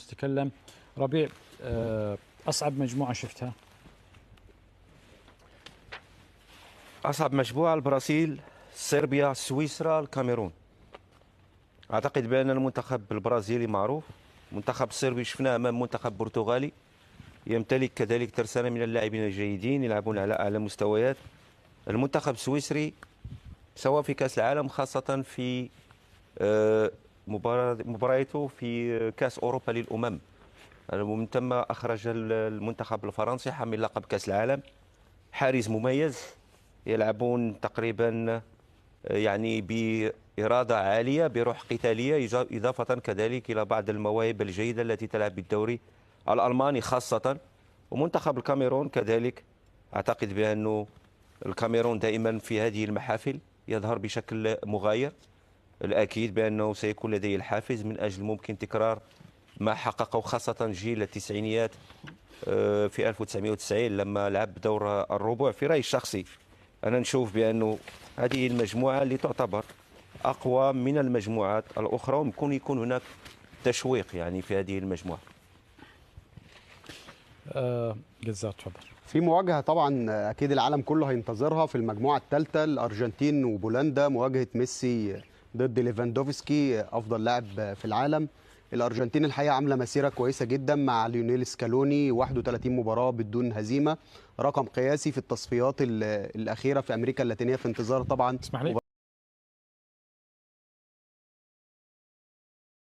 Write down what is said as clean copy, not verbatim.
نتكلم. ربيع، أصعب مجموعة شفتها؟ أصعب مجموعة البرازيل، صربيا، سويسرا، الكاميرون. أعتقد بأن المنتخب البرازيلي معروف. المنتخب الصربي شفناه أمام منتخب برتغالي يمتلك كذلك ترسانة من اللاعبين الجيدين يلعبون على أعلى مستويات. المنتخب السويسري سواء في كأس العالم خاصة في مباريته في كأس أوروبا للأمم، ومن ثم أخرج المنتخب الفرنسي حامل لقب كأس العالم. حارس مميز، يلعبون تقريبا يعني بإرادة عالية، بروح قتالية، إضافة كذلك إلى بعض المواهب الجيدة التي تلعب بالدوري الألماني خاصة. ومنتخب الكاميرون كذلك، أعتقد بأنه الكاميرون دائما في هذه المحافل يظهر بشكل مغاير. الأكيد بأنه سيكون لديه الحافز من أجل ممكن تكرار ما حققه خاصة جيل التسعينيات في 1990 لما لعب دور الربع. في رأيي الشخصي أنا نشوف بأنه هذه المجموعة اللي تعتبر أقوى من المجموعات الأخرى، ويمكن يكون هناك تشويق يعني في هذه المجموعة. جزار تفضل. في مواجهة طبعا أكيد العالم كله هينتظرها في المجموعة الثالثة، الأرجنتين وبولندا، مواجهة ميسي ضد ليفاندوفسكي أفضل لاعب في العالم. الأرجنتين الحقيقة عاملة مسيرة كويسة جدا مع ليونيل سكالوني، 31 مباراة بدون هزيمة، رقم قياسي في التصفيات الأخيرة في أمريكا اللاتينية، في انتظار طبعا اسمح لي